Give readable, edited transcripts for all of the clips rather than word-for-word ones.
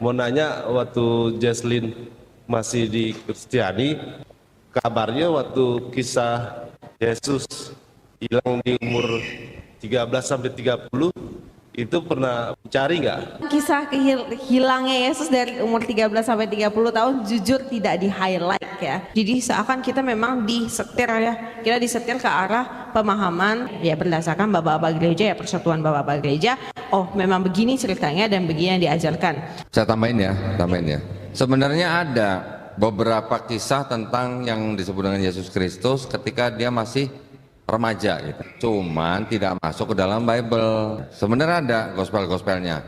mau nanya waktu Jesslyn masih di Kristiani, kabarnya waktu kisah Yesus hilang di umur 13 sampai 30 itu pernah mencari nggak? Kisah hilangnya Yesus dari umur 13 sampai 30 tahun jujur tidak di highlight ya. Jadi seakan kita memang disetir ya. Kita disetir ke arah pemahaman ya berdasarkan bapak-bapak gereja ya, persatuan bapak-bapak gereja. Oh, memang begini ceritanya dan begini yang diajarkan. Saya tambahin ya. Sebenarnya ada beberapa kisah tentang yang disebut dengan Yesus Kristus ketika dia masih remaja gitu. Cuman tidak masuk ke dalam Bible. Sebenarnya ada gospel-gospelnya.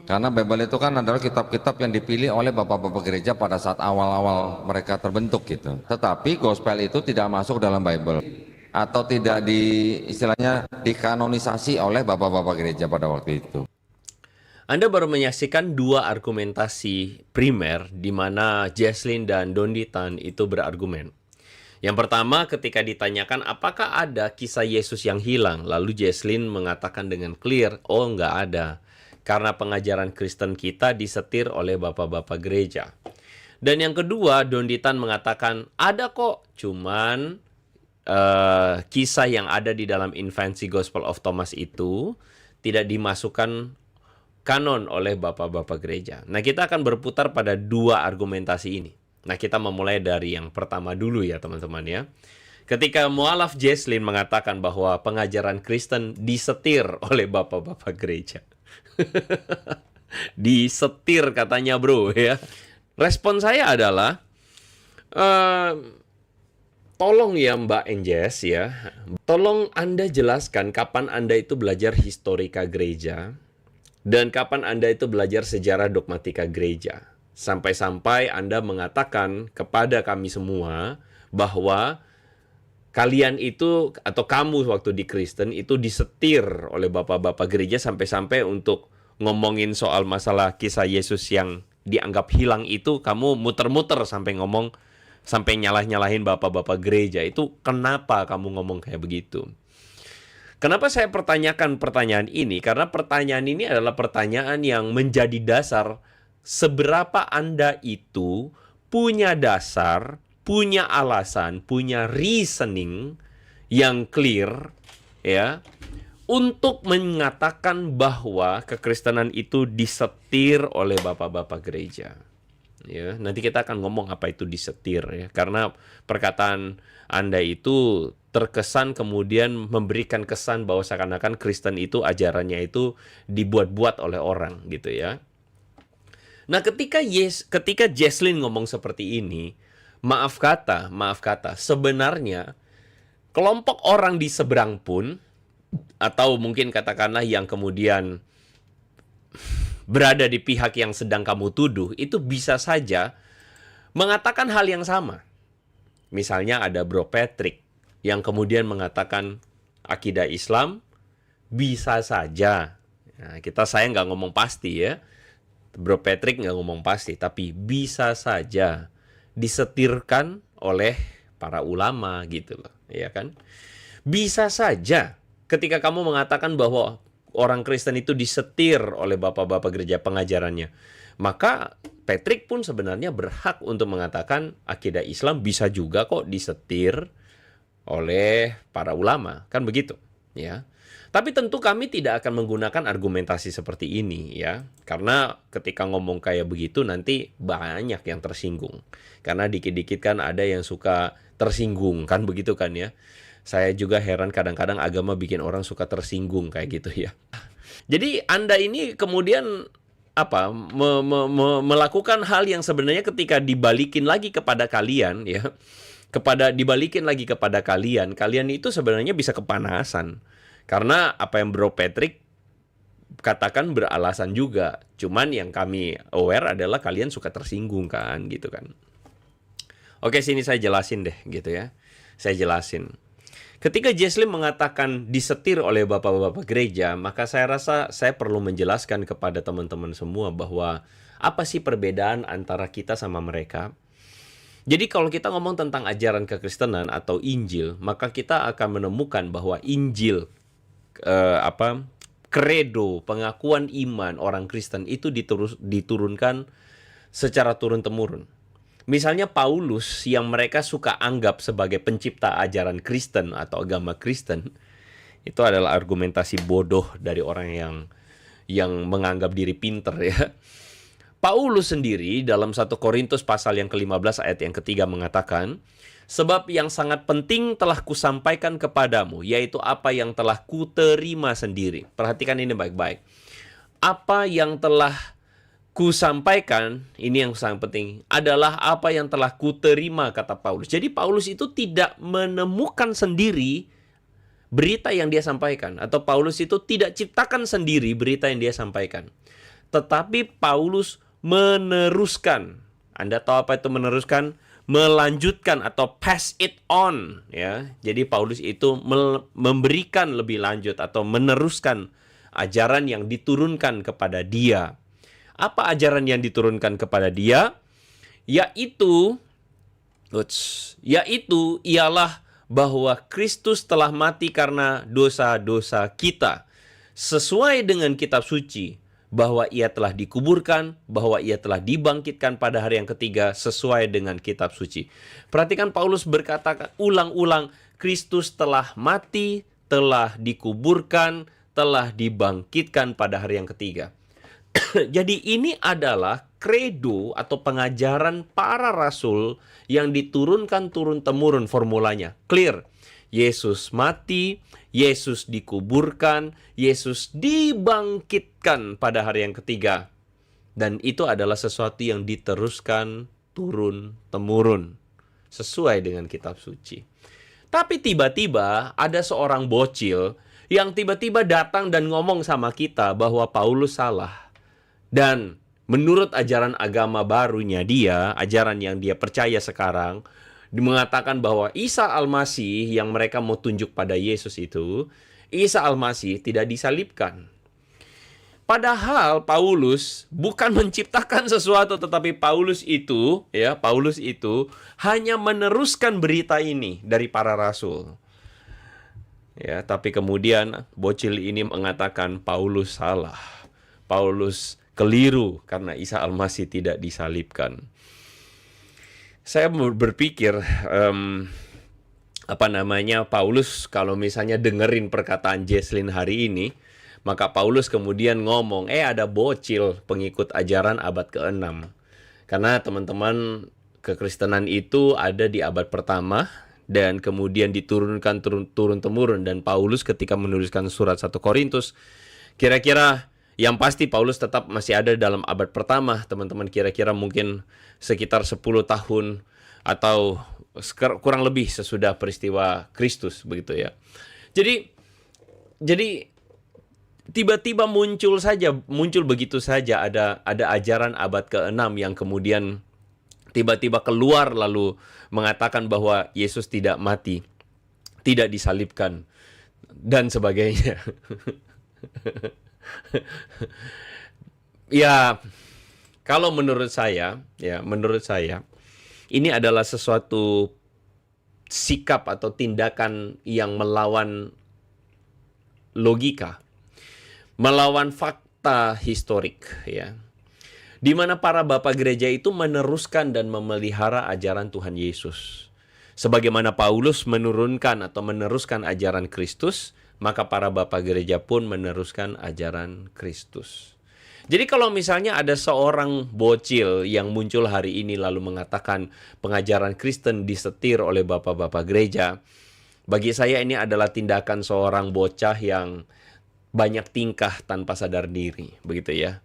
Karena Bible itu kan adalah kitab-kitab yang dipilih oleh bapak-bapak gereja pada saat awal-awal mereka terbentuk gitu. Tetapi gospel itu tidak masuk dalam Bible atau tidak istilahnya dikanonisasi oleh bapak-bapak gereja pada waktu itu. Anda baru menyaksikan dua argumentasi primer di mana Jesslyn dan Dondi Tan itu berargumen. Yang pertama ketika ditanyakan apakah ada kisah Yesus yang hilang, lalu Jesslyn mengatakan dengan clear, oh nggak ada. Karena pengajaran Kristen kita disetir oleh bapak-bapak gereja. Dan yang kedua, Dondi Tan mengatakan ada kok, cuman kisah yang ada di dalam Infancy Gospel of Thomas itu tidak dimasukkan kanon oleh bapak-bapak gereja. Nah, kita akan berputar pada dua argumentasi ini. Nah, kita memulai dari yang pertama dulu ya teman-teman ya. Ketika mualaf Jesslyn mengatakan bahwa pengajaran Kristen disetir oleh bapak-bapak gereja. Disetir katanya bro ya. Respon saya adalah, tolong ya Mbak Enjes ya. Tolong Anda jelaskan kapan Anda itu belajar historika gereja. Dan kapan Anda itu belajar sejarah dogmatika gereja. Sampai-sampai Anda mengatakan kepada kami semua bahwa kalian itu atau kamu waktu di Kristen itu disetir oleh bapak-bapak gereja sampai-sampai untuk ngomongin soal masalah kisah Yesus yang dianggap hilang itu kamu muter-muter sampai ngomong sampai nyalah-nyalahin bapak-bapak gereja. Itu kenapa kamu ngomong kayak begitu? Kenapa saya pertanyakan pertanyaan ini? Karena pertanyaan ini adalah pertanyaan yang menjadi dasar seberapa Anda itu punya dasar, punya alasan, punya reasoning yang clear ya untuk mengatakan bahwa kekristenan itu disetir oleh bapak-bapak gereja. Ya, nanti kita akan ngomong apa itu disetir ya, karena perkataan Anda itu terkesan kemudian memberikan kesan bahwa seakan-akan Kristen itu ajarannya itu dibuat-buat oleh orang gitu ya. Nah, ketika Jesslyn ngomong seperti ini, maaf kata, sebenarnya kelompok orang di seberang pun, atau mungkin katakanlah yang kemudian berada di pihak yang sedang kamu tuduh, itu bisa saja mengatakan hal yang sama. Misalnya ada Bro Patrick yang kemudian mengatakan akidah Islam bisa saja. Nah, saya nggak ngomong pasti ya. Bro Patrick nggak ngomong pasti, tapi bisa saja disetirkan oleh para ulama gitu loh, ya kan? Bisa saja ketika kamu mengatakan bahwa orang Kristen itu disetir oleh bapak-bapak gereja pengajarannya, maka Patrick pun sebenarnya berhak untuk mengatakan akidah Islam bisa juga kok disetir oleh para ulama, kan begitu, ya. Tapi tentu kami tidak akan menggunakan argumentasi seperti ini ya. Karena ketika ngomong kayak begitu nanti banyak yang tersinggung. Karena dikit-dikit kan ada yang suka tersinggung kan begitu kan ya. Saya juga heran kadang-kadang agama bikin orang suka tersinggung kayak gitu ya. Jadi Anda ini kemudian melakukan hal yang sebenarnya ketika dibalikin lagi kepada kalian ya. Dibalikin lagi kepada kalian itu sebenarnya bisa kepanasan. Karena apa yang Bro Patrick katakan beralasan juga. Cuman yang kami aware adalah kalian suka tersinggung kan gitu kan. Oke, sini saya jelasin deh gitu ya. Saya jelasin. Ketika Jesslyn mengatakan disetir oleh bapak-bapak gereja, maka saya rasa saya perlu menjelaskan kepada teman-teman semua bahwa apa sih perbedaan antara kita sama mereka. Jadi kalau kita ngomong tentang ajaran kekristenan atau Injil, maka kita akan menemukan bahwa Injil kredo, pengakuan iman orang Kristen itu diturunkan secara turun-temurun. Misalnya Paulus yang mereka suka anggap sebagai pencipta ajaran Kristen atau agama Kristen, itu adalah argumentasi bodoh dari orang yang menganggap diri pinter ya. Paulus sendiri dalam 1 Korintus pasal yang ke-15 ayat yang ketiga mengatakan, sebab yang sangat penting telah kusampaikan kepadamu, yaitu apa yang telah kuterima sendiri. Perhatikan ini baik-baik. Apa yang telah kusampaikan, ini yang sangat penting, adalah apa yang telah kuterima, kata Paulus. Jadi Paulus itu tidak menemukan sendiri berita yang dia sampaikan. Atau Paulus itu tidak ciptakan sendiri berita yang dia sampaikan. Tetapi Paulus meneruskan. Anda tahu apa itu meneruskan? Melanjutkan atau pass it on. Ya. Jadi Paulus itu memberikan lebih lanjut atau meneruskan ajaran yang diturunkan kepada dia. Apa ajaran yang diturunkan kepada dia? Yaitu ialah bahwa Kristus telah mati karena dosa-dosa kita. Sesuai dengan kitab suci, bahwa ia telah dikuburkan, bahwa ia telah dibangkitkan pada hari yang ketiga sesuai dengan kitab suci. Perhatikan Paulus berkata ulang-ulang, Kristus telah mati, telah dikuburkan, telah dibangkitkan pada hari yang ketiga. Jadi ini adalah kredo atau pengajaran para rasul yang diturunkan turun-temurun formulanya. Clear. Yesus mati, Yesus dikuburkan, Yesus dibangkitkan pada hari yang ketiga. Dan itu adalah sesuatu yang diteruskan turun-temurun sesuai dengan kitab suci. Tapi tiba-tiba ada seorang bocil yang tiba-tiba datang dan ngomong sama kita bahwa Paulus salah. Dan menurut ajaran agama barunya dia, ajaran yang dia percaya sekarang, mengatakan bahwa Isa Al-Masih yang mereka mau tunjuk pada Yesus itu, Isa Al-Masih tidak disalibkan. Padahal Paulus bukan menciptakan sesuatu, tetapi Paulus itu hanya meneruskan berita ini dari para rasul. Ya, tapi kemudian bocil ini mengatakan Paulus salah. Paulus keliru karena Isa Al-Masih tidak disalibkan. Saya berpikir Paulus kalau misalnya dengerin perkataan Jesslyn hari ini, maka Paulus kemudian ngomong, ada bocil pengikut ajaran abad ke-6. Karena teman-teman, kekristenan itu ada di abad pertama dan kemudian diturunkan turun-temurun, dan Paulus ketika menuliskan surat 1 Korintus, kira-kira yang pasti Paulus tetap masih ada dalam abad pertama, teman-teman, kira-kira mungkin sekitar 10 tahun atau kurang lebih sesudah peristiwa Kristus, begitu ya. Jadi tiba-tiba muncul begitu saja ada ajaran abad ke-6 yang kemudian tiba-tiba keluar lalu mengatakan bahwa Yesus tidak mati, tidak disalibkan, dan sebagainya. Ya, kalau menurut saya, ini adalah sesuatu sikap atau tindakan yang melawan logika, melawan fakta historik, ya. Di mana para bapak gereja itu meneruskan dan memelihara ajaran Tuhan Yesus. Sebagaimana Paulus menurunkan atau meneruskan ajaran Kristus, maka para bapak gereja pun meneruskan ajaran Kristus. Jadi kalau misalnya ada seorang bocil yang muncul hari ini lalu mengatakan pengajaran Kristen disetir oleh bapak-bapak gereja, bagi saya ini adalah tindakan seorang bocah yang banyak tingkah tanpa sadar diri, begitu ya.